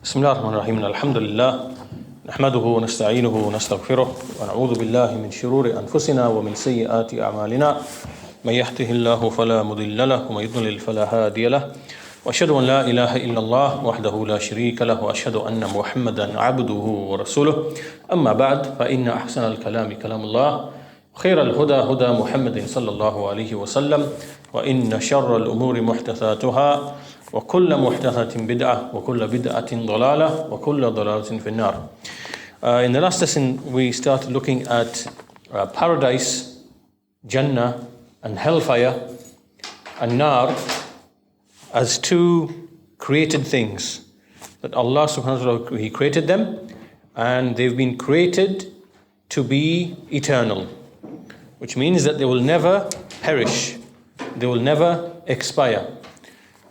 بسم الله الرحمن الرحيم الحمد لله نحمده ونستعينه ونستغفره ونعوذ بالله من شرور أنفسنا ومن سيئات أعمالنا من يهده الله فلا مضل له ومن يضلل فلا هادي له وأشهد أن لا إله إلا الله وحده لا شريك له وأشهد أن محمدا عبده ورسوله أما بعد فإن أحسن الكلام كلام الله خير الهدى هدى محمد صلى الله عليه وسلم وإن شر الأمور محدثاتها وكل محدثة بدعة وكل بدعة ضلالة وكل ضلالة في النار. In the last lesson we started looking at paradise, Jannah and hellfire and Nar as two created things that Allah subhanahu wa ta'ala, He created them and they've been created to be eternal, which means that they will never perish, they will never expire.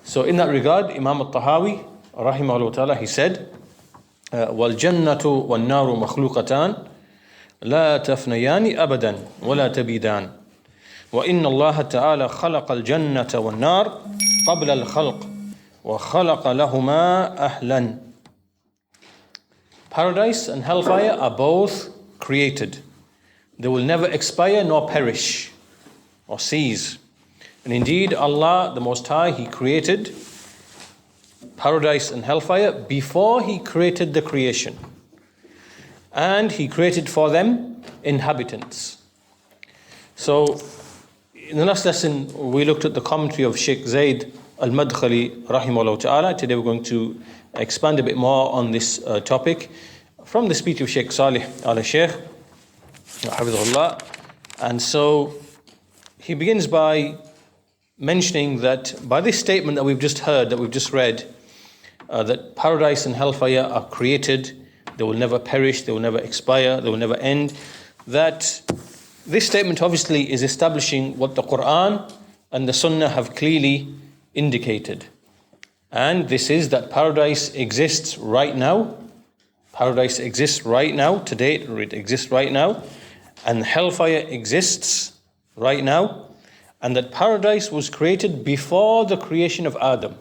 So in that regard, Imam al-Tahaawiyyah rahimahullah ta'ala, he said, وَالْجَنَّةُ وَالنَّارُ مَخْلُوقَتَانِ لَا تَفْنَيَانِ أَبَدًا وَلَا تَبِيدَانِ وَإِنَّ اللَّهَ تَعَالَى خَلَقَ الْجَنَّةَ وَالنَّارَ قَبْلَ الْخَلْقِ وَخَلَقَ لَهُمَا أَهْلًا. Paradise and hellfire are both created. They will never expire nor perish or cease. And indeed, Allah, the Most High, He created paradise and hellfire before He created the creation. And He created for them inhabitants. So, in the last lesson, we looked at the commentary of Sheikh Zayd al-Madkhali, rahimahullah ta'ala. Today we're going to expand a bit more on this topic from the speech of Sheikh Salih al-Sheikh, hafidhahullah. And so, he begins by mentioning that by this statement that we've just heard, that we've just read, that paradise and hellfire are created, they will never perish, they will never expire, they will never end, that this statement obviously is establishing what the Quran and the Sunnah have clearly indicated. And this is that paradise exists right now, paradise exists right now, today it exists right now, and hellfire exists right now, and that paradise was created before the creation of Adam.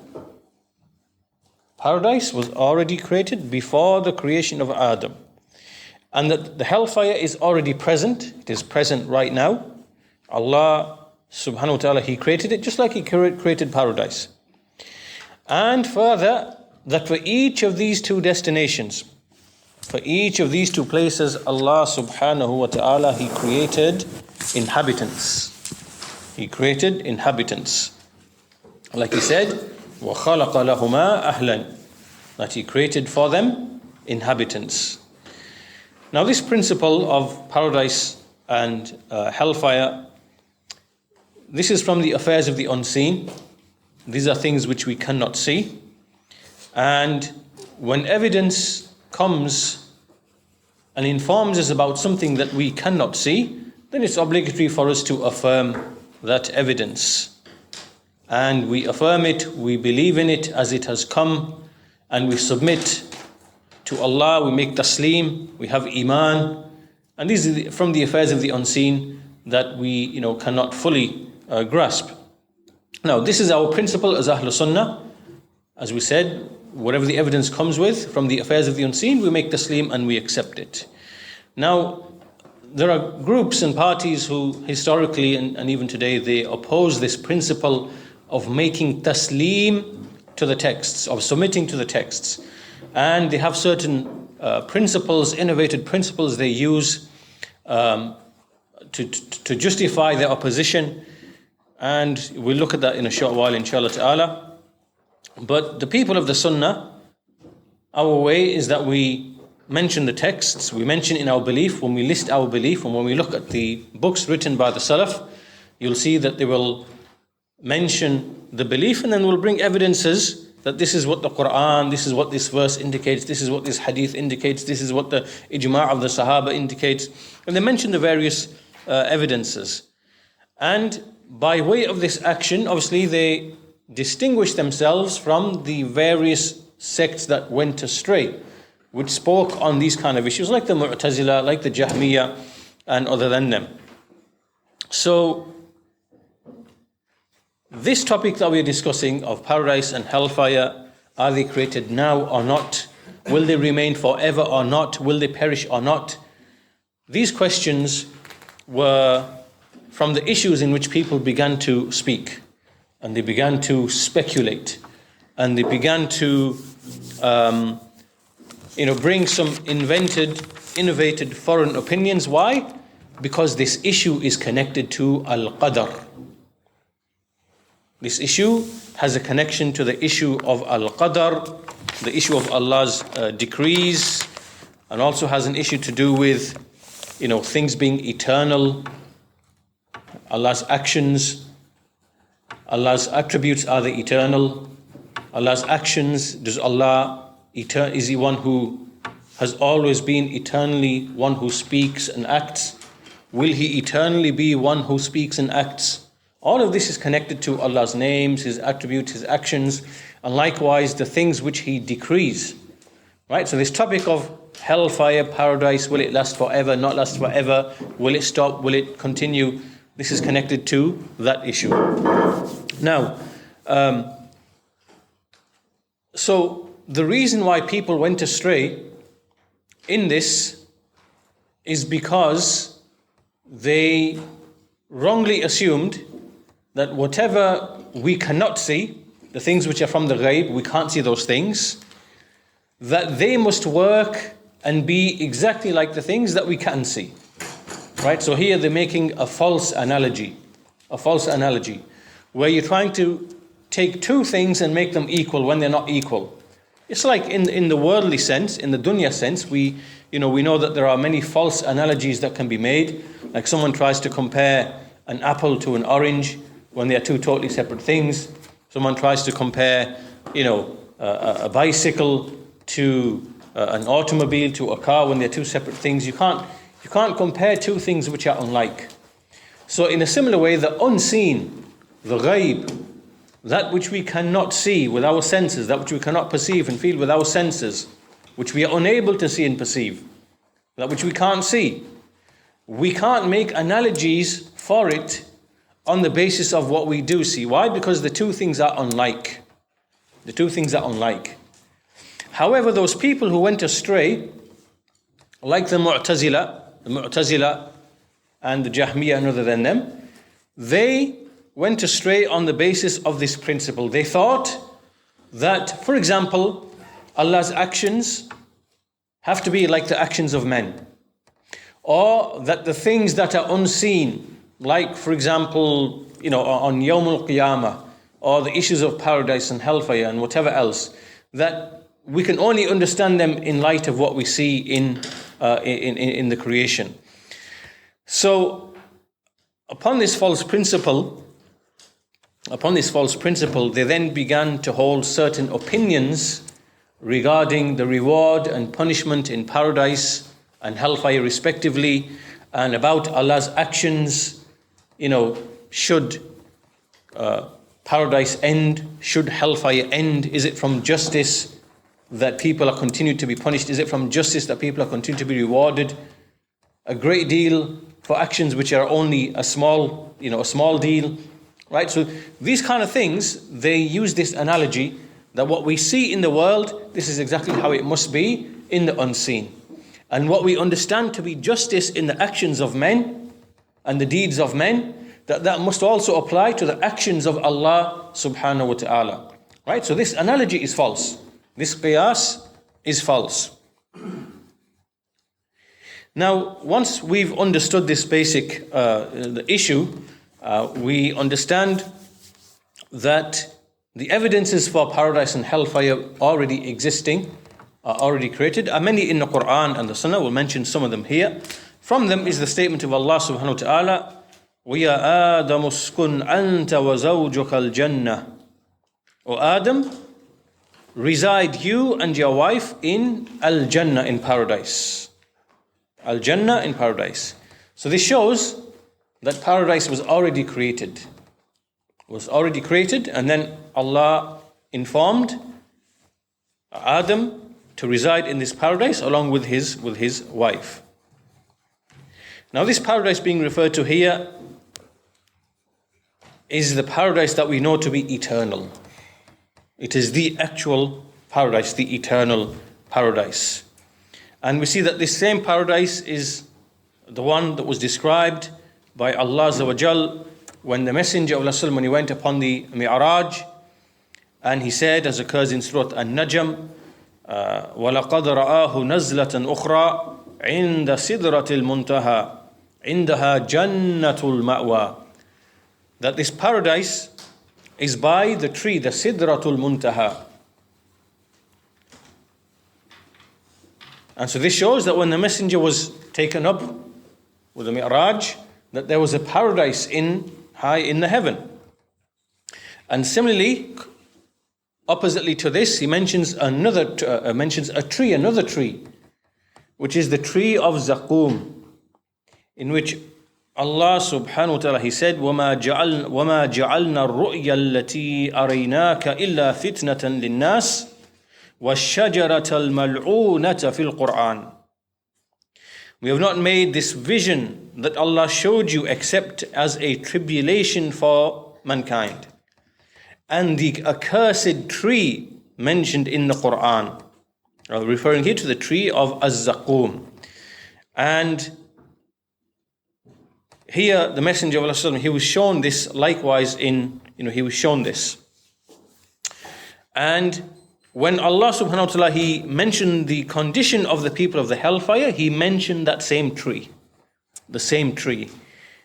Paradise was already created before the creation of Adam. And that the hellfire is already present. It is present right now. Allah subhanahu wa ta'ala, He created it just like He created paradise. And further, that for each of these two destinations, for each of these two places, Allah subhanahu wa ta'ala, He created inhabitants. He created inhabitants. Like He said, وَخَلَقَ لَهُمَا أَهْلًا, that He created for them inhabitants. Now this principle of paradise and hellfire, this is from the affairs of the unseen. These are things which we cannot see. And when evidence comes and informs us about something that we cannot see, then it's obligatory for us to affirm that evidence. And we affirm it, we believe in it as it has come, and we submit to Allah, we make taslim, we have iman. And these are from the affairs of the unseen that we cannot fully grasp. Now this is our principle as Ahlul Sunnah. As we said, whatever the evidence comes with from the affairs of the unseen, we make taslim and we accept it. Now there are groups and parties who historically and even today, they oppose this principle of making taslim to the texts, of submitting to the texts. And they have certain principles, innovated principles they use to justify their opposition. And we'll look at that in a short while, inshallah ta'ala. But the people of the Sunnah, our way is that we mention the texts, we mention in our belief, when we list our belief, and when we look at the books written by the Salaf, you'll see that they will mention the belief and then will bring evidences that this is what the Quran, this is what this verse indicates, this is what this hadith indicates, this is what the ijma' of the Sahaba indicates. And they mention the various evidences. And by way of this action, obviously they distinguish themselves from the various sects that went astray, which spoke on these kind of issues, like the Mu'tazila, like the Jahmiyyah, and other than them. So, this topic that we're discussing of paradise and hellfire, are they created now or not? Will they remain forever or not? Will they perish or not? These questions were from the issues in which people began to speak, and they began to speculate, and they began to bring some innovated foreign opinions. Why? Because this issue is connected to al-qadr. This issue has a connection to the issue of al-qadr, the issue of Allah's decrees, and also has an issue to do with things being eternal, Allah's actions. Allah's attributes, are they eternal? Allah's actions, is He one who has always been eternally one who speaks and acts? Will He eternally be one who speaks and acts? All of this is connected to Allah's names, His attributes, His actions, and likewise the things which He decrees. Right? So this topic of hellfire, paradise, will it last forever, not last forever? Will it stop? Will it continue? This is connected to that issue. Now, so the reason why people went astray in this is because they wrongly assumed that whatever we cannot see, the things which are from the ghaib, we can't see those things, that they must work and be exactly like the things that we can see. Right? So here they're making a false analogy, where you're trying to take two things and make them equal when they're not equal. It's like in the worldly sense, in the dunya sense, we know that there are many false analogies that can be made. Like someone tries to compare an apple to an orange when they are two totally separate things. Someone tries to compare, a bicycle to an automobile to a car when they're two separate things. You can't compare two things which are unlike. So in a similar way, the unseen, the ghaib, that which we cannot see with our senses, that which we cannot perceive and feel with our senses, which we are unable to see and perceive, that which we can't see, we can't make analogies for it on the basis of what we do see. Why? Because the two things are unlike. The two things are unlike. However, those people who went astray, like the Mu'tazila and the Jahmiyyah and other than them, they went astray on the basis of this principle. They thought that, for example, Allah's actions have to be like the actions of men, or that the things that are unseen, like, for example, on Yawm al-Qiyamah, or the issues of paradise and hellfire and whatever else, that we can only understand them in light of what we see in the creation. So, upon this false principle, they then began to hold certain opinions regarding the reward and punishment in paradise and hellfire respectively, and about Allah's actions. Should paradise end? Should hellfire end? Is it from justice that people are continued to be punished? Is it from justice that people are continued to be rewarded a great deal for actions which are only a small deal? Right? So these kind of things, they use this analogy that what we see in the world, this is exactly how it must be in the unseen. And what we understand to be justice in the actions of men and the deeds of men, that must also apply to the actions of Allah subhanahu wa ta'ala. Right? So this analogy is false. This qiyas is false. Now, once we've understood this basic the issue, we understand that the evidences for paradise and hellfire already existing, are already created, are many in the Quran and the Sunnah. We'll mention some of them here. From them is the statement of Allah subhanahu wa ta'ala, وَيَا آدَمُ اسْكُنْ أَنْتَ وَزَوْجُكَ الْجَنَّةِ. O Adam, reside you and your wife in Al-Jannah, in paradise. Al-Jannah, in paradise. So this shows that paradise was already created. And then Allah informed Adam to reside in this paradise along with his wife. Now this paradise being referred to here is the paradise that we know to be eternal. It is the actual paradise, the eternal paradise. And we see that this same paradise is the one that was described by Allah Azza wa Jal when the Messenger of Allah, when he went upon the Mi'raj, and he said, as occurs in Surah An-Najm, وَلَقَدْ رَآهُ نَزْلَةً أُخْرَى عِنْدَ سِدْرَةِ الْمُنْتَهَى عِنْدَهَا جَنَّةُ الْمَأْوَى. That this paradise is by the tree, the Sidratul Muntaha. And so this shows that when the Messenger was taken up with the Mi'raj, that there was a paradise high in the heaven. And similarly, oppositely to this, he mentions a tree, which is the tree of Zaqum, in which Allah subhanahu wa ta'ala, he said, وَمَا جَعَلْنَا الرُّؤْيَا الَّتِي أَرَيْنَاكَ إِلَّا فِتْنَةً لِلنَّاسِ وَالشَّجَرَةَ الْمَلْعُونَةَ فِي الْقُرْآنِ. We have not made this vision that Allah showed you except as a tribulation for mankind, and the accursed tree mentioned in the Quran, referring here to the tree of Az-Zaqum. And here the Messenger of Allah, he was shown this likewise he was shown this. And when Allah subhanahu wa ta'ala, he mentioned the condition of the people of the hellfire, he mentioned that same tree, the same tree.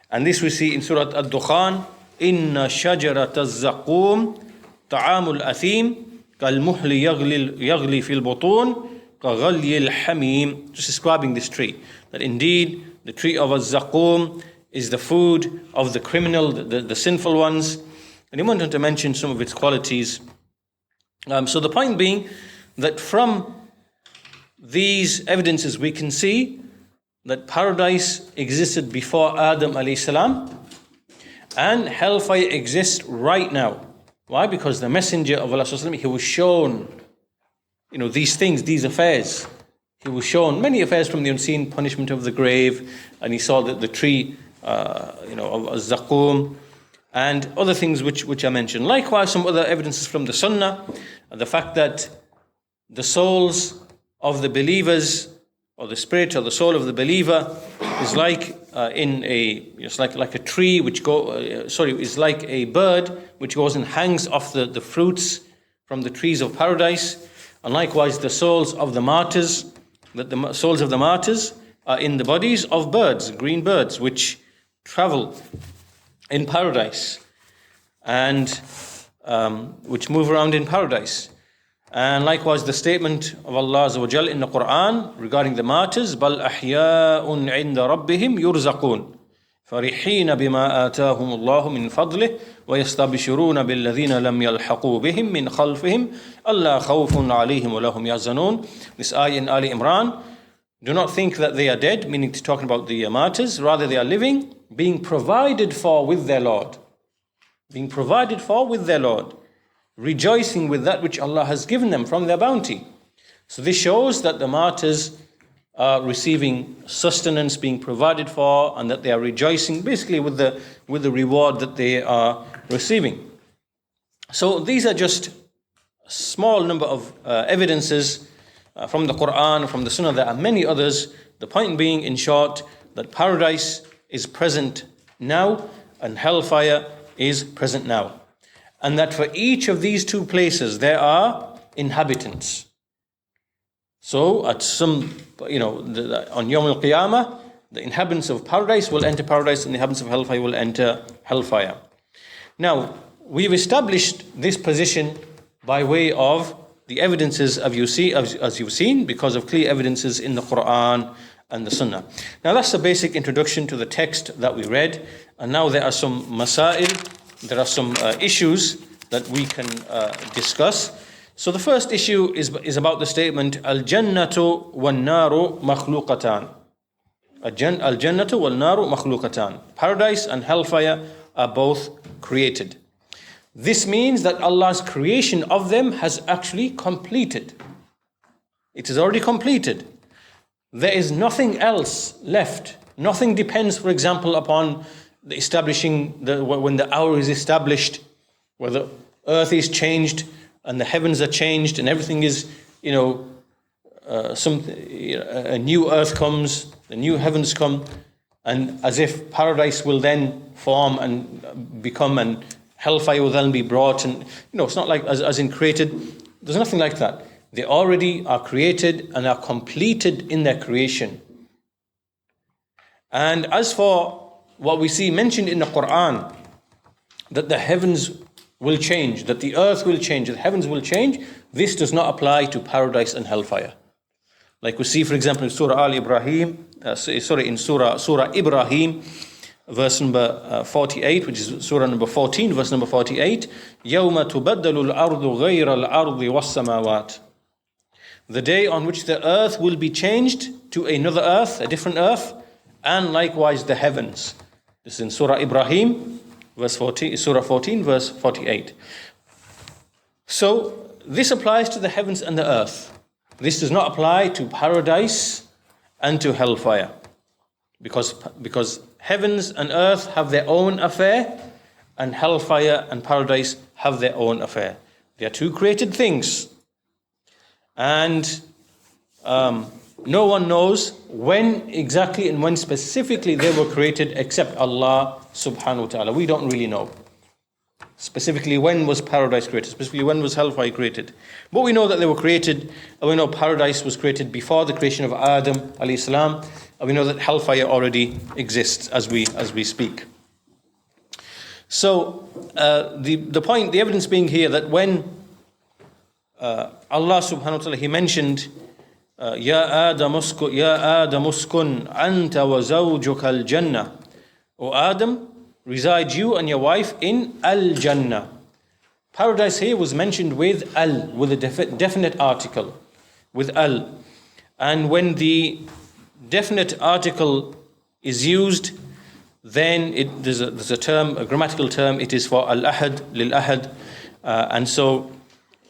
And this we see in Surah Ad-Dukhan, Inna shajarat az-zaqum ta'amul athim kal-muhli yaghli fil butun ka-ghalyi al-hamim. Just describing this tree, that indeed the tree of az-zaqum is the food of the criminal, the sinful ones. And he went on to mention some of its qualities. So the point being that from these evidences we can see that paradise existed before Adam alayhi salam, and hellfire exists right now. Why? Because the Messenger of Allah, he was shown these things, these affairs. He was shown many affairs, from the unseen punishment of the grave, and he saw that the tree of Az-Zaqum, and other things which I mentioned. Likewise, some other evidences from the Sunnah, the fact that the souls of the believers, or the spirit or the soul of the believer, is like like a tree which is like a bird which goes and hangs off the fruits from the trees of paradise. And likewise, the souls of the martyrs, that the souls of the martyrs are in the bodies of birds, green birds, which travel in paradise, and which move around in paradise. And likewise the statement of Allah Azza wa Jal in the Quran regarding the martyrs, بَلْ أَحْيَاءٌ عِنْدَ رَبِّهِمْ يُرْزَقُونَ فَرِحِينَ بِمَا آتَاهُمُ اللَّهُ مِنْ فَضْلِهِ وَيَسْتَبْشِرُونَ بِالَّذِينَ لَمْ يَلْحَقُوا بِهِمْ مِنْ خَلْفِهِمْ أَلَّا خَوْفٌ عَلَيْهِمْ وَلَا هُمْ يَحْزَنُونَ. This ayah in Ali Imran. Do not think that they are dead, meaning to talking about the martyrs, rather they are living, being provided for with their Lord. Being provided for with their Lord, rejoicing with that which Allah has given them from their bounty. So this shows that the martyrs are receiving sustenance, being provided for, and that they are rejoicing basically with the reward that they are receiving. So these are just a small number of evidences from the Quran, from the Sunnah. There are many others. The point being, in short, that paradise is present now and hellfire is present now. And that for each of these two places there are inhabitants. So at on Yawm al-Qiyamah, the inhabitants of paradise will enter paradise and the inhabitants of hellfire will enter hellfire. Now, we've established this position by way of the evidences as you've seen, because of clear evidences in the Quran and the Sunnah. Now that's the basic introduction to the text that we read, and now there are some masail, there are some issues that we can discuss. So the first issue is about the statement al-jannatu wal-naru makhluqatan. Al-jannatu wal-naru makhluqatan. Paradise and hellfire are both created. This means that Allah's creation of them has actually completed. It is already completed. There is nothing else left. Nothing depends, for example, upon the establishing, when the hour is established, where the earth is changed and the heavens are changed and everything is, a new earth comes, the new heavens come, and as if paradise will then form and become, and hellfire will then be brought, and it's not like as in created. There's nothing like that. They already are created and are completed in their creation. And as for what we see mentioned in the Quran, that the heavens will change, that the earth will change, that the heavens will change, this does not apply to paradise and hellfire. Like we see, for example, in Surah Ibrahim, Surah Ibrahim, verse number 48, which is Surah number 14, verse number 48, يَوْمَ تُبَدَّلُ الْأَرْضُ غَيْرَ الْأَرْضِ وَالسَّمَاوَاتِ. The day on which the earth will be changed to another earth, a different earth, and likewise the heavens. This is in Surah Ibrahim, Surah 14, verse 48. So this applies to the heavens and the earth. This does not apply to paradise and to hellfire, because heavens and earth have their own affair, and hellfire and paradise have their own affair. They are two created things, and no one knows when exactly and when specifically they were created except Allah subhanahu wa ta'ala. We don't really know specifically when was paradise created, specifically when was hellfire created. But we know that they were created, and we know paradise was created before the creation of Adam alayhi salam, and we know that hellfire already exists as we speak. So the evidence being here that when Allah subhanahu wa ta'ala, He mentioned Ya Adam uskun anta wa zawjuka al-jannah. O Adam, reside you and your wife in al-Jannah. Paradise here was mentioned with al, with a definite article, with al. And when the definite article is used, then there's a term, a grammatical term, it is for al-ahad, lil-ahad. And so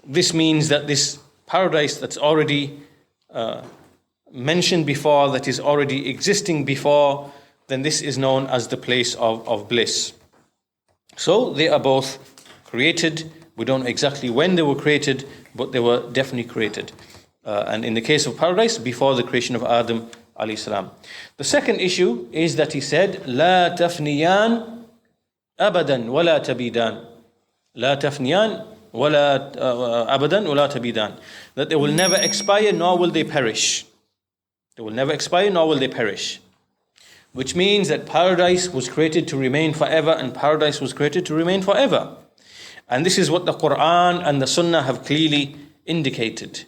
this means that this paradise that's already mentioned before, that is already existing before, then this is known as the place of bliss. So they are both created. We don't know exactly when they were created, but they were definitely created. And in the case of paradise, before the creation of Adam alayhi salam. The second issue is that he said, لا تفنيان أبدا ولا تبيدان. لا تفنيان ولا أبدا ولا تبيدان. That they will never expire, nor will they perish. They will never expire, nor will they perish. Which means that paradise was created to remain forever, and paradise was created to remain forever. And this is what the Quran and the Sunnah have clearly indicated.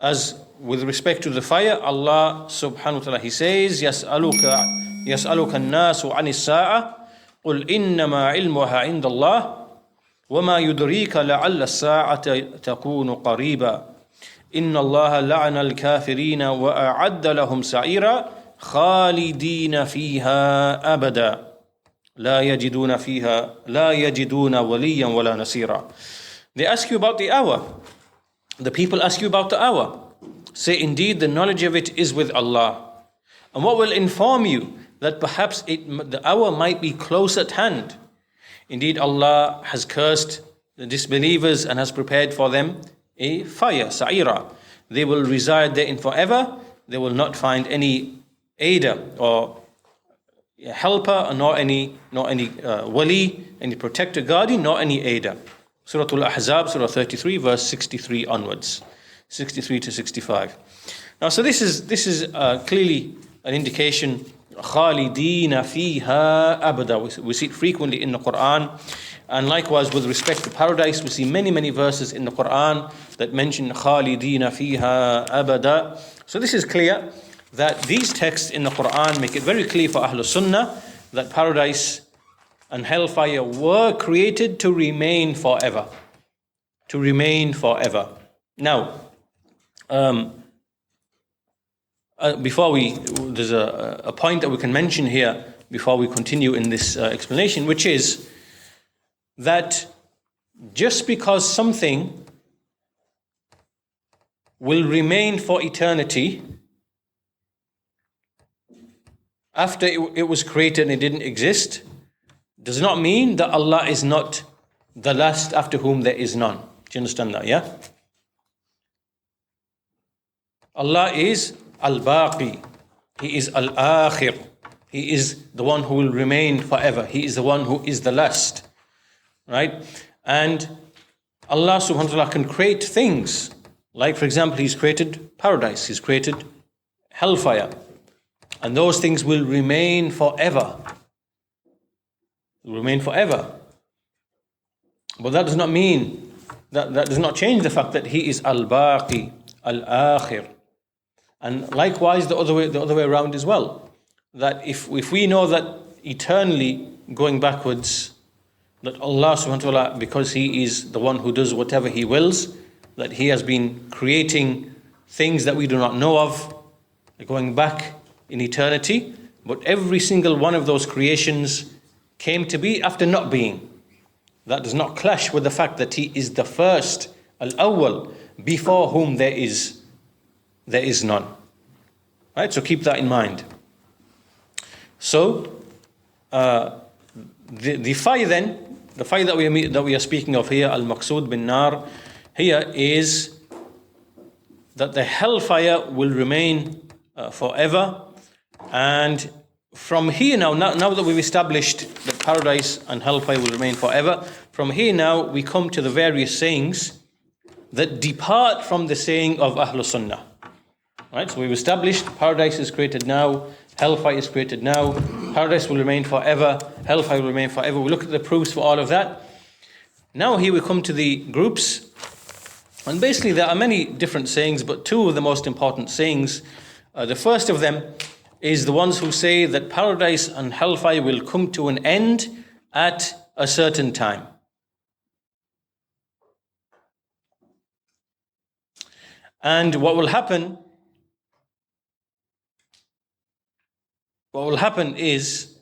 As with respect to the fire, Allah subhanahu wa ta'ala, He says, يَسْأَلُكَ النَّاسُ عَنِ السَّاعَةِ قُلْ إِنَّمَا عِلْمُهَا عِنْدَ اللَّهِ وَمَا يُدْرِيكَ لَعَلَّ السَّاعَةَ تَكُونُ قَرِيبًا إن الله لعن الكافرين وأعد لهم سعيرا خالدين فيها أبدا لا يجدون وليا ولا نصيرا. They ask you about the hour. The people ask you about the hour. Say, indeed, the knowledge of it is with Allah. And what will inform you that perhaps the hour might be close at hand? Indeed, Allah has cursed the disbelievers and has prepared for them a fire, sa'ira. They will reside therein forever. They will not find any aider or helper, nor any wali, any protector, guardian, nor any aider. Surah Al-Ahzab, Surah 33, verse 63 onwards, 63 to 65. Now, so this is clearly an indication. Khalidina fiha abada. We see it frequently in the Quran. And likewise, with respect to paradise, we see many verses in the Quran that mention Khalidina fiha abada. So this is clear that these texts in the Quran make it very clear for Ahlul Sunnah that paradise and hellfire were created to remain forever. To remain forever. Now, there's a point that we can mention here before we continue in this explanation, which is that just because something will remain for eternity after it was created and it didn't exist, does not mean that Allah is not the last after whom there is none. Do you understand that? Yeah? Allah is al-Baqi. He is al-Akhir. He is the one who will remain forever. He is the one who is the last. Right? And Allah subhanahu wa ta'ala can create things. Like, for example, He's created paradise. He's created hellfire. And those things will remain forever. Will remain forever. But that does not mean, that does not change the fact that He is al-Baqi, al-Akhir. And likewise the other way around as well. That if we know that eternally going backwards, that Allah subhanahu wa ta'ala, because He is the one who does whatever He wills, that He has been creating things that we do not know of, going back in eternity, but every single one of those creations came to be after not being. That does not clash with the fact that He is the first, al-awwal, before whom there is none. Right? So keep that in mind. So the fire then, the fire that we are speaking of here, al-maqsood bin nar, here is that the hellfire will remain forever. And from here now that we've established that paradise and hellfire will remain forever, from here now we come to the various sayings that depart from the saying of Ahlul Sunnah. Right? So we've established paradise is created now, hellfire is created now, paradise will remain forever, hellfire will remain forever. We look at the proofs for all of that. Now here we come to the groups. And basically there are many different sayings, but two of the most important sayings. The first of them is the ones who say that paradise and hellfire will come to an end at a certain time. And what will happen is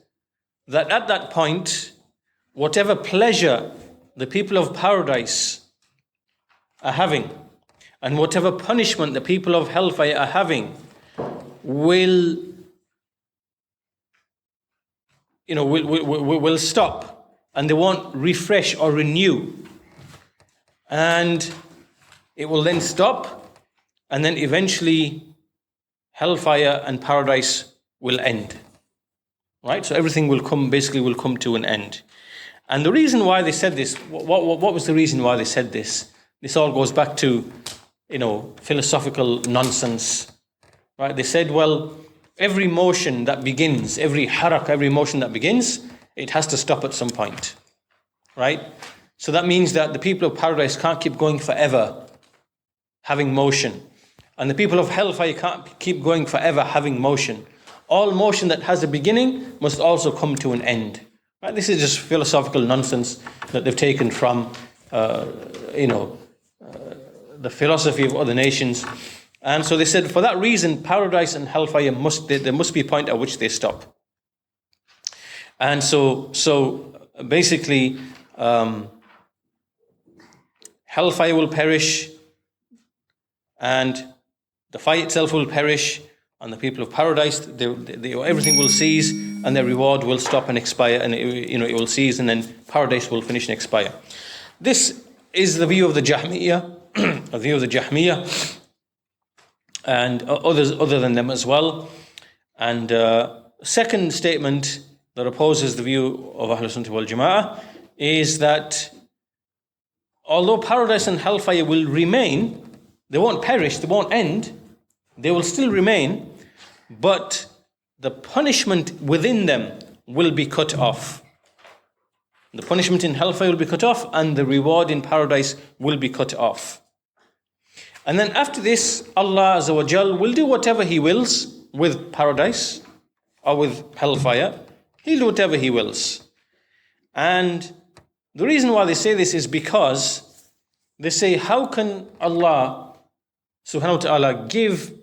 that at that point, whatever pleasure the people of paradise are having and whatever punishment the people of hellfire are having will stop, and they won't refresh or renew, and it will then stop, and then eventually hellfire and paradise will end. Right? So everything will come to an end. And the reason why they said this, what was the reason why they said this? This all goes back to, philosophical nonsense. Right? They said, well, every motion that begins, every motion that begins, it has to stop at some point. Right? So that means that the people of paradise can't keep going forever having motion. And the people of hellfire can't keep going forever having motion. All motion that has a beginning must also come to an end. Right? This is just philosophical nonsense that they've taken from, the philosophy of other nations. And so they said, for that reason, paradise and hellfire there must be a point at which they stop. And so basically, hellfire will perish, and the fire itself will perish, and the people of paradise, everything will cease, and their reward will stop and expire, and it will cease, and then paradise will finish and expire. This is the view of the Jahmiyyah, and others other than them as well. And second statement that opposes the view of Ahlul Sunnah wal Jama'ah is that although paradise and hellfire will remain, they won't perish, they won't end, they will still remain, but the punishment within them will be cut off. The punishment in hellfire will be cut off, and the reward in paradise will be cut off. And then after this, Allah Azza wa Jal will do whatever He wills with paradise or with hellfire. He'll do whatever He wills. And the reason why they say this is because they say, how can Allah subhanahu wa ta'ala give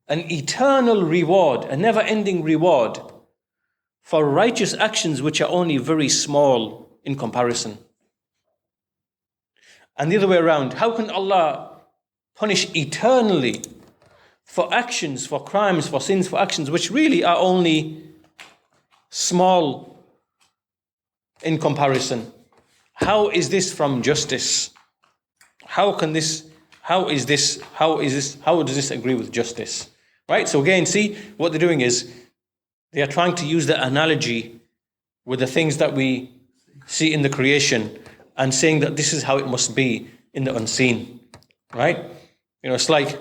an eternal reward, a never-ending reward for righteous actions which are only very small in comparison? And the other way around, how can Allah punish eternally for actions, for crimes, for sins, for actions which really are only small in comparison? How is this from justice? How can this How does this agree with justice? Right? So again, see, what they're doing is they are trying to use the analogy with the things that we see in the creation and saying that this is how it must be in the unseen. Right? It's like,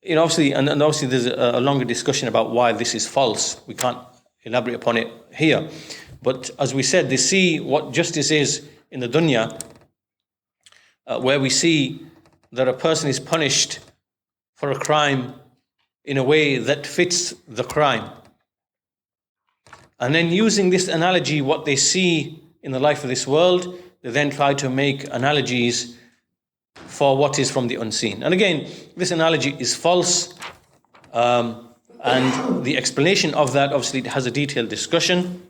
obviously, and obviously there's a longer discussion about why this is false. We can't elaborate upon it here. But as we said, they see what justice is in the dunya, where we see that a person is punished for a crime in a way that fits the crime. And then using this analogy, what they see in the life of this world, they then try to make analogies for what is from the unseen. And again, this analogy is false, and the explanation of that obviously has a detailed discussion.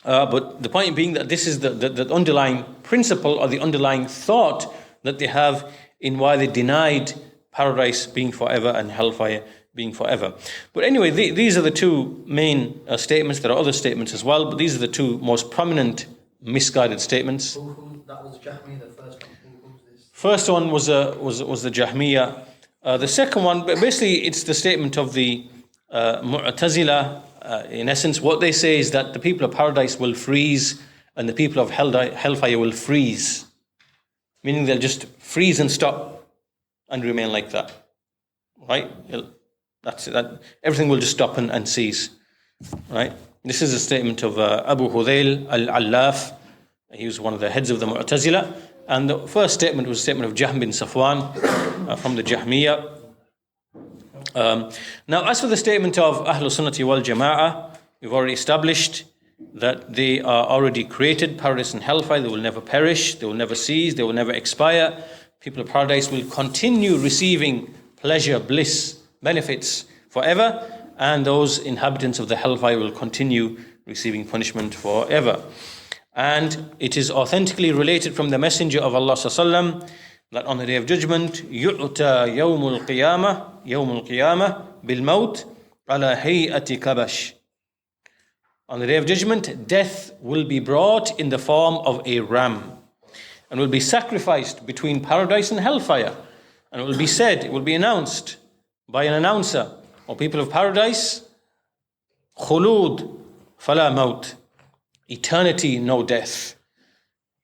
But the point being that this is the underlying principle or the underlying thought that they have in why they denied paradise being forever and hellfire being forever. But anyway, these are the two main statements. There are other statements as well, but these are the two most prominent misguided statements. That was Jahmi, the first one. First one was the Jahmiyyah. The second one, basically, it's the statement of the Mu'tazila. In essence, what they say is that the people of paradise will freeze and the people of hellfire will freeze, meaning they'll just freeze and stop and remain like that. Right? That's it. Everything will just stop and cease. Right? This is a statement of Abu Hudayl al-Allaf. He was one of the heads of the Mu'tazila. And the first statement was a statement of Jahm bin Safwan from the Jahmiyyah. Now, as for the statement of Ahlul Sunnati wal Jama'ah, we've already established that they are already created, paradise and hellfire. They will never perish, they will never cease, they will never expire. People of paradise will continue receiving pleasure, bliss, benefits forever, and those inhabitants of the hellfire will continue receiving punishment forever. And it is authentically related from the Messenger of Allah ﷺ that on the Day of Judgment, يُؤْتَى يَوْمُ الْقِيَامَةِ بِالْمَوْتِ عَلَى هَيْئَةِ كَبَشٍ. On the Day of Judgment, death will be brought in the form of a ram and will be sacrificed between paradise and hellfire. And it will be said, it will be announced by an announcer, O people of paradise, خُلُود فَلَا مَوْتِ, eternity, no death.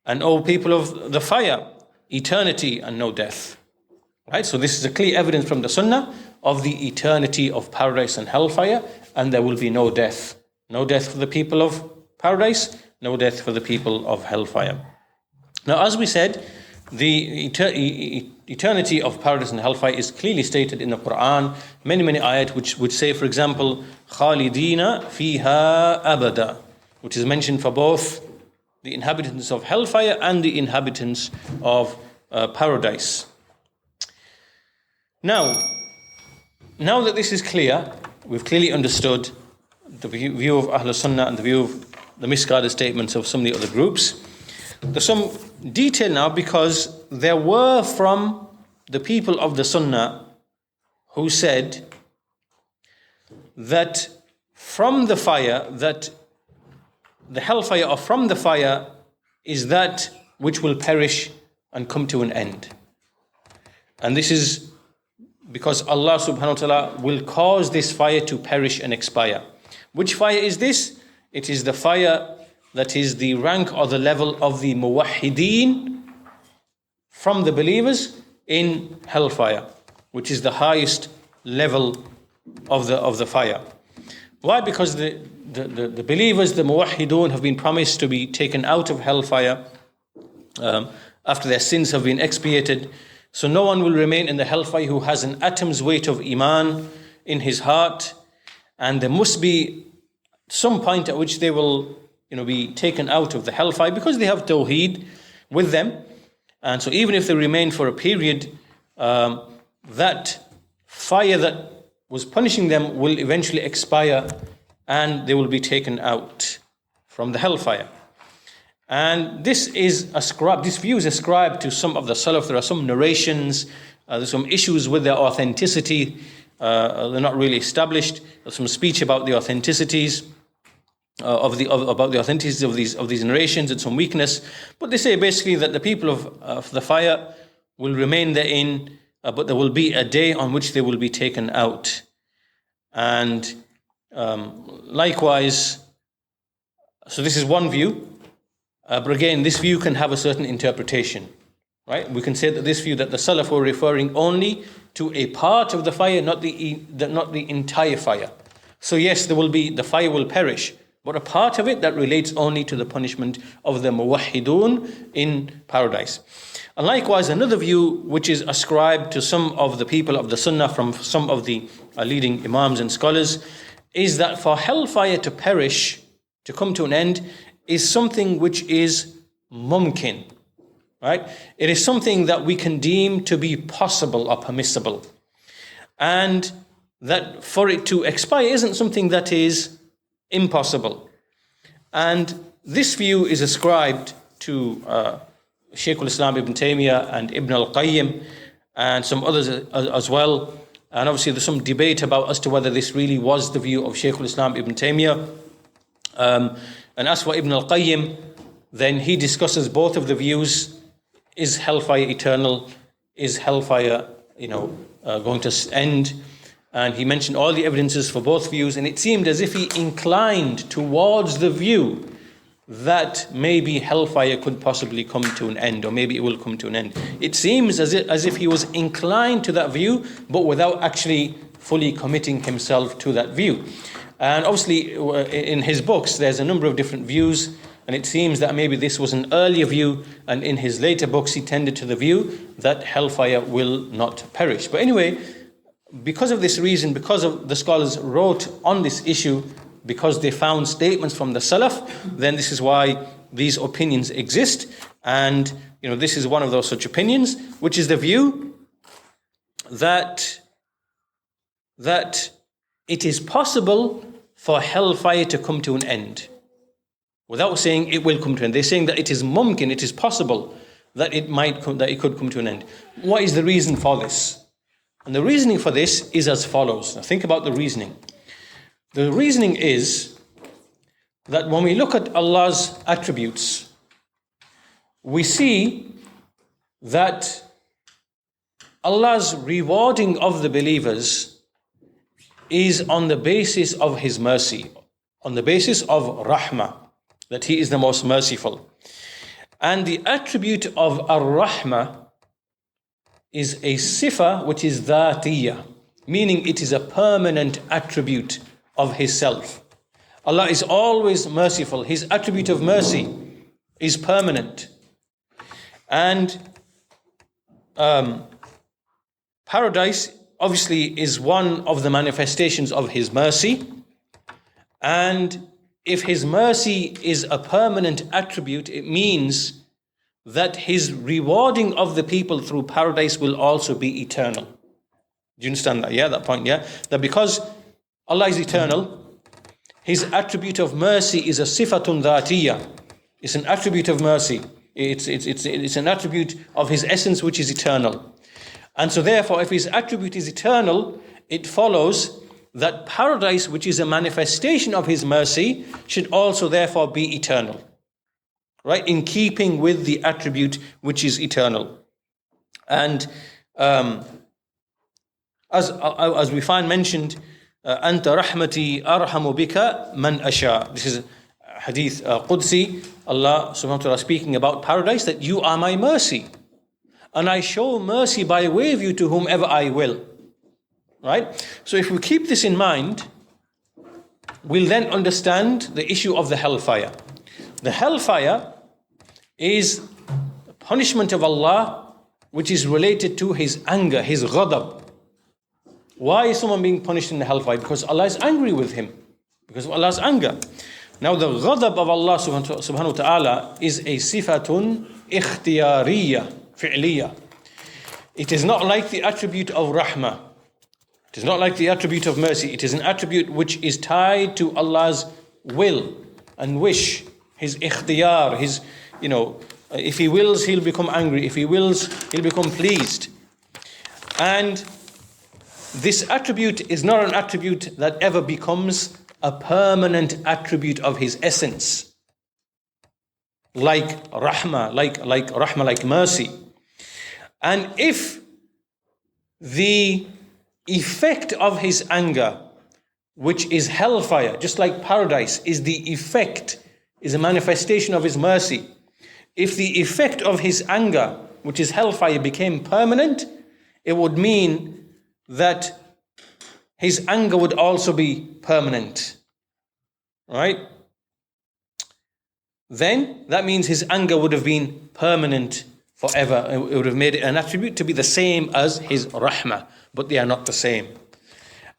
And O people of the fire, eternity and no death. Right? So this is a clear evidence from the Sunnah of the eternity of paradise and hellfire, and there will be no death. No death for the people of paradise, no death for the people of hellfire. Now, as we said, the eternity of paradise and hellfire is clearly stated in the Quran. Many ayat which say, for example, خَالِدِينَ فِيهَا أَبَدًا, which is mentioned for both the inhabitants of hellfire and the inhabitants of paradise. Now that this is clear, we've clearly understood the view of Ahlul Sunnah and the view of the misguided statements of some of the other groups. There's some detail now, because there were from the people of the Sunnah who said that from the fire, that the hellfire or from the fire is that which will perish and come to an end. And this is because Allah subhanahu wa ta'ala will cause this fire to perish and expire. Which fire is this? It is the fire that is the rank or the level of the muwahhideen from the believers in hellfire, which is the highest level of the fire. Why? Because the believers, the muwahhidun, have been promised to be taken out of hellfire after their sins have been expiated. So no one will remain in the hellfire who has an atom's weight of iman in his heart, and there must be some point at which they will be taken out of the hellfire, because they have tawheed with them. And so even if they remain for a period, that fire that was punishing them will eventually expire and they will be taken out from the hellfire. And this view is ascribed to some of the Salaf. There are some narrations, there's some issues with their authenticity, they're not really established. There's some speech about the authenticities of these narrations, and some weakness. But they say basically that the people of the fire will remain therein, but there will be a day on which they will be taken out. And likewise, so this is one view, but again, this view can have a certain interpretation, right? We can say that this view, that the Salaf were referring only to a part of the fire, not the entire fire. So yes, the fire will perish, but a part of it that relates only to the punishment of the muwahhidun in paradise. And likewise, another view which is ascribed to some of the people of the Sunnah from some of the leading Imams and scholars, is that for hellfire to perish, to come to an end, is something which is mumkin, right? It is something that we can deem to be possible or permissible. And that for it to expire isn't something that is impossible. And this view is ascribed to Shaykh al-Islam Ibn Taymiyyah and Ibn al-Qayyim and some others as well. And obviously there's some debate about as to whether this really was the view of Shaykh al-Islam Ibn Taymiyyah. And as for Ibn al-Qayyim, then he discusses both of the views. Is hellfire eternal? Is hellfire, going to end? And he mentioned all the evidences for both views, and it seemed as if he inclined towards the view that maybe hellfire could possibly come to an end, or maybe it will come to an end. It seems as if he was inclined to that view, but without actually fully committing himself to that view. And obviously, in his books, there's a number of different views, and it seems that maybe this was an earlier view, and in his later books, he tended to the view that hellfire will not perish. But anyway, because of this reason, because of the scholars wrote on this issue, because they found statements from the Salaf, then this is why these opinions exist. And this is one of those such opinions, which is the view that it is possible for hellfire to come to an end, without saying it will come to an end. They're saying that it is mumkin, it is possible that it could come to an end. What is the reason for this? And the reasoning for this is as follows. Now think about the reasoning. The reasoning is that when we look at Allah's attributes, we see that Allah's rewarding of the believers is on the basis of His mercy, on the basis of rahmah, that He is the most merciful. And the attribute of ar-rahmah is a sifa which is dhatiyah, meaning it is a permanent attribute of His self. Allah is always merciful. His attribute of mercy is permanent. And paradise obviously is one of the manifestations of His mercy. And if His mercy is a permanent attribute, it means that His rewarding of the people through paradise will also be eternal. Do you understand that? Yeah, that point, yeah? That because Allah is eternal, His attribute of mercy is a sifatun dhatiyah. It's an attribute of mercy. It's an attribute of His essence which is eternal. And so therefore, if His attribute is eternal, it follows that paradise, which is a manifestation of His mercy, should also therefore be eternal. Right? In keeping with the attribute which is eternal. And as we find mentioned, Anta rahmati arhamu bika man asha. This is hadith Qudsi, Allah subhanahu wa ta'ala speaking about paradise, that you are my mercy. And I show mercy by way of you to whomever I will. Right? So if we keep this in mind, we'll then understand the issue of the hellfire. The hellfire is the punishment of Allah which is related to His anger, His ghadab. Why is someone being punished in the hellfire? Because Allah is angry with him, because of Allah's anger. Now the ghadab of Allah subhanahu wa ta'ala is a sifatun ikhtiyariyah, fi'liyah. It is not like the attribute of rahmah. It is not like the attribute of mercy. It is an attribute which is tied to Allah's will and wish, His ikhtiyar, His, if He wills, He'll become angry. If He wills, He'll become pleased. And this attribute is not an attribute that ever becomes a permanent attribute of His essence. Like rahmah, like mercy. And if the effect of his anger, which is hellfire, just like paradise is the effect, is a manifestation of his mercy. If the effect of his anger, which is hellfire, became permanent, it would mean that his anger would also be permanent. Right? Then that means his anger would have been permanent forever. It would have made it an attribute to be the same as his rahmah, but they are not the same.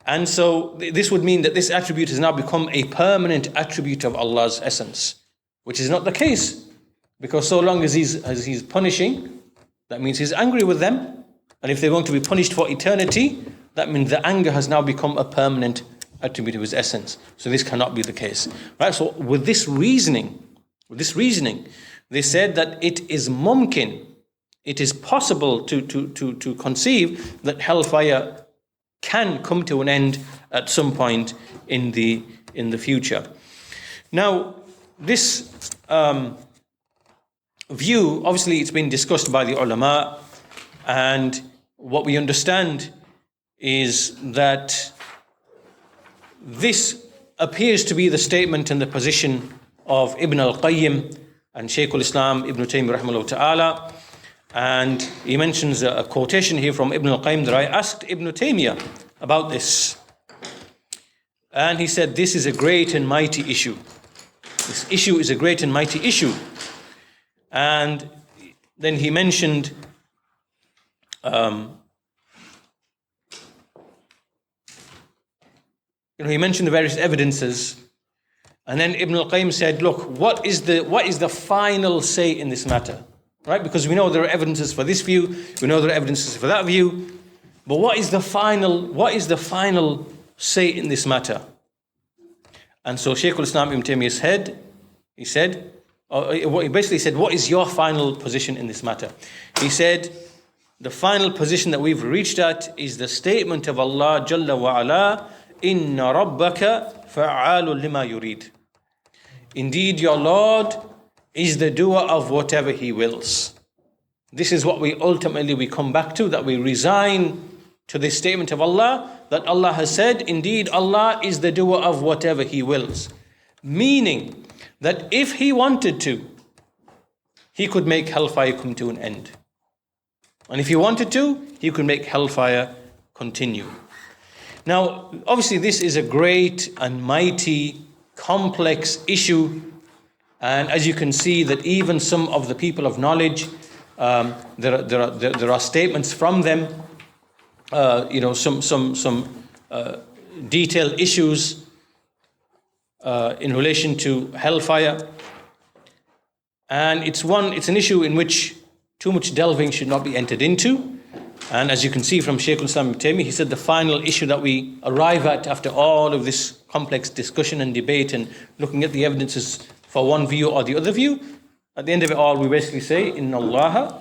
And so this would mean that this attribute has now become a permanent attribute of Allah's essence, which is not the case, because so long as he's punishing, that means he's angry with them, and if they're going to be punished for eternity, that means the anger has now become a permanent attribute of his essence. So this cannot be the case, right? So with this reasoning, they said that it is mumkin, it is possible to conceive that hellfire can come to an end at some point in the future. Now, this view, obviously, it's been discussed by the ulama, and what we understand is that this appears to be the statement and the position of Ibn al-Qayyim and Shaykh al-Islam Ibn Taymiyyah rahimahullah ta'ala. And he mentions a quotation here from Ibn al-Qayyim that I asked Ibn Taymiyyah about this. And he said, this is a great and mighty issue. This issue is a great and mighty issue. And then he mentioned he mentioned the various evidences. And then Ibn al-Qayyim said, look, what is the final say in this matter? Right? Because we know there are evidences for this view, we know there are evidences for that view, but what is the final say in this matter? And so Shaykh al-Islam Ibn Taymiyyah he basically said, what is your final position in this matter? He said, the final position that we've reached at is the statement of Allah Jalla wa Ala, Inna Rabbaka fa'alun lima yurid. Indeed, your Lord is the doer of whatever He wills. This is what we come back to, that we resign to this statement of Allah, that Allah has said, indeed Allah is the doer of whatever He wills. Meaning that if He wanted to, He could make hellfire come to an end. And if He wanted to, He could make hellfire continue. Now, obviously this is a great and mighty, complex issue. And as you can see that even some of the people of knowledge, there are statements from them, some detailed issues in relation to hellfire. And it's an issue in which too much delving should not be entered into. And as you can see from Shaykh al-Islam Ibn Taymiyyah, he said the final issue that we arrive at after all of this complex discussion and debate and looking at the evidences for one view or the other view, at the end of it all we basically say, Inna Rabbaka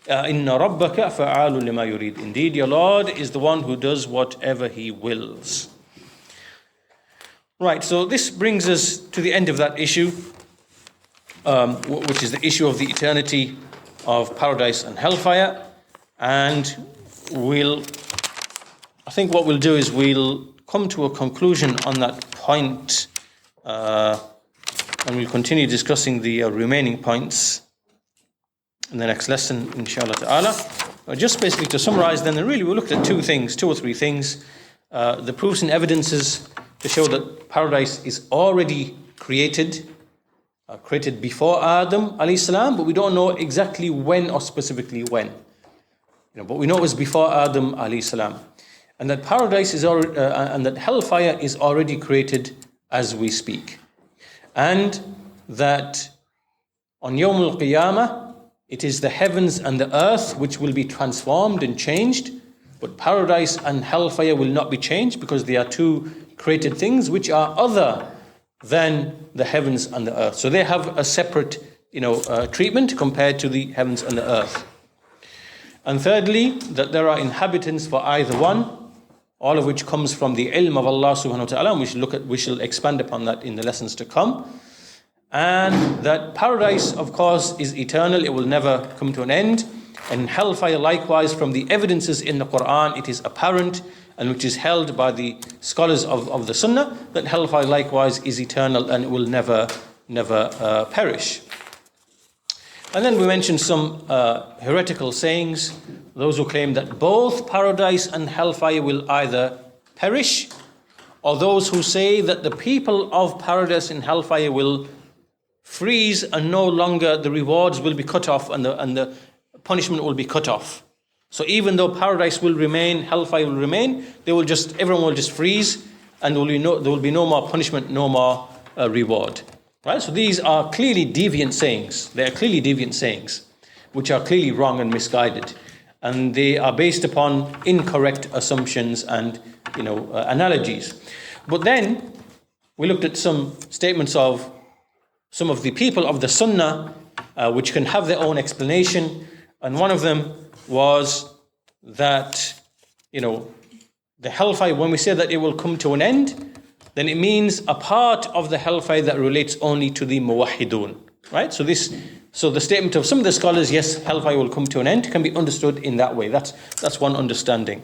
fa'alun lima yurid. Indeed, your Lord is the one who does whatever He wills. Right, so this brings us to the end of that issue, which is the issue of the eternity of paradise and hellfire. And I think what we'll do is we'll come to a conclusion on that point, and we'll continue discussing the remaining points in the next lesson, inshallah ta'ala. Just basically to summarize then, really we looked at two or three things. The proofs and evidences to show that paradise is already created before Adam alayhi salam, but we don't know exactly when or specifically when. But we know it was before Adam alayhi salam, and that paradise is and that hellfire is already created as we speak, and that on Yawm al-Qiyamah it is the heavens and the earth which will be transformed and changed, but paradise and hellfire will not be changed because they are two created things which are other than the heavens and the earth. So they have a separate treatment compared to the heavens and the earth. And thirdly, that there are inhabitants for either one, all of which comes from the ilm of Allah subhanahu wa ta'ala, and we shall expand upon that in the lessons to come. And that paradise, of course, is eternal, it will never come to an end. And hellfire likewise, from the evidences in the Quran, it is apparent, and which is held by the scholars of the Sunnah, that hellfire likewise is eternal and it will never perish. And then we mentioned some heretical sayings, those who claim that both paradise and hellfire will either perish, or those who say that the people of paradise and hellfire will freeze and no longer, the rewards will be cut off and the punishment will be cut off. So even though paradise will remain, hellfire will remain, everyone will just freeze, and there will be no more punishment, no more reward. Right? So these are clearly deviant sayings. They are clearly deviant sayings, which are clearly wrong and misguided, and they are based upon incorrect assumptions and analogies. But then we looked at some statements of some of the people of the Sunnah, which can have their own explanation, and one of them was that the hellfire, when we say that it will come to an end, then it means a part of the hellfire that relates only to the muwahhidun, right? So the statement of some of the scholars, yes, hellfire will come to an end, can be understood in that way. That's one understanding.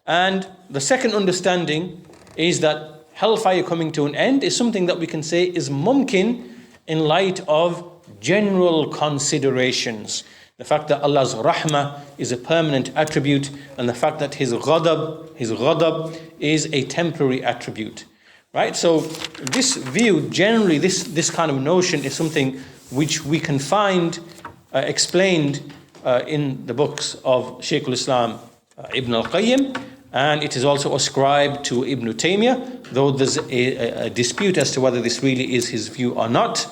And the second understanding is that hellfire coming to an end is something that we can say is mumkin in light of general considerations. The fact that Allah's rahmah is a permanent attribute, and the fact that His ghadab is a temporary attribute. Right? So this view, generally, this kind of notion is something which we can find explained in the books of Shaykh al-Islam Ibn al-Qayyim, and it is also ascribed to Ibn Taymiyyah, though there's a dispute as to whether this really is his view or not,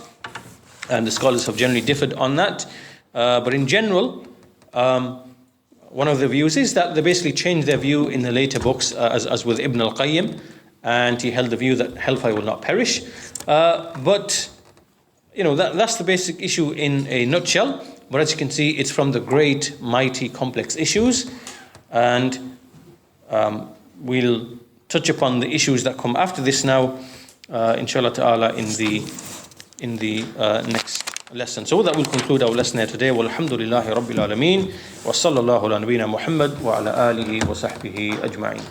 and the scholars have generally differed on that. But in general, one of the views is that they basically changed their view in the later books, as with Ibn al-Qayyim, and he held the view that hellfire will not perish. But that's the basic issue in a nutshell. But as you can see, it's from the great, mighty, complex issues, and we'll touch upon the issues that come after this now, inshallah ta'ala, in the next lesson. So that will conclude our lesson here today. Walhamdulillahi Rabbil Alameen. Wa sallallahu ala nabiyyina Muhammad wa ala alihi wa sahbihi ajma'in.